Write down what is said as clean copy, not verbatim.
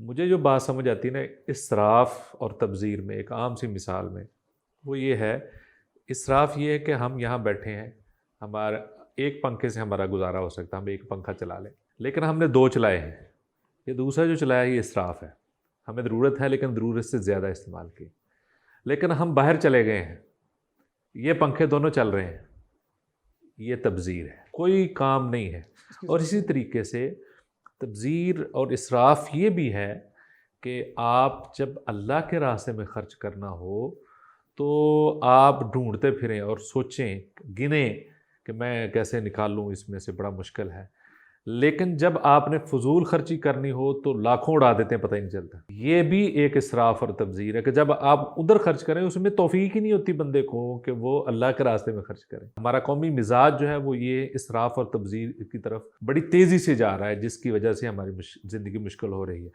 मुझे जो बात समझ आती है ना इसराफ़ और तबज़ीर में, एक आम सी मिसाल में, वो ये है, इसराफ़ ये है कि हम यहाँ बैठे हैं, हमारा एक पंखे से हमारा गुज़ारा हो सकता है, हम एक पंखा चला लें, लेकिन हमने 2 चलाए हैं। ये दूसरा जो चलाया है ये इसराफ़ है। हमें ज़रूरत है लेकिन ज़रूरत से ज़्यादा इस्तेमाल की। लेकिन हम बाहर चले गए हैं, ये पंखे दोनों चल रहे हैं, ये तबज़ीर है, कोई काम नहीं है। और इसी तरीके से तबज़ीर और इसराफ़ ये भी है कि आप जब अल्लाह के रास्ते में ख़र्च करना हो, तो आप ढूँढते फिरें और सोचें, गिनें कि मैं कैसे निकालूँ इसमें से, बड़ा मुश्किल है। लेकिन जब आपने फ़ुज़ूल ख़र्ची करनी हो तो लाखों उड़ा देते हैं, पता ही नहीं चलता। ये भी एक इसराफ़ और तबज़ीर है कि जब आप उधर ख़र्च करें उसमें तौफ़ीक ही नहीं होती बंदे को कि वो अल्लाह के रास्ते में ख़र्च करे। हमारा कौमी मिज़ाज जो है वो ये इसराफ़ और तबज़ीर की तरफ बड़ी तेज़ी से जा रहा है, जिसकी वजह से हमारी ज़िंदगी मुश्किल हो रही है।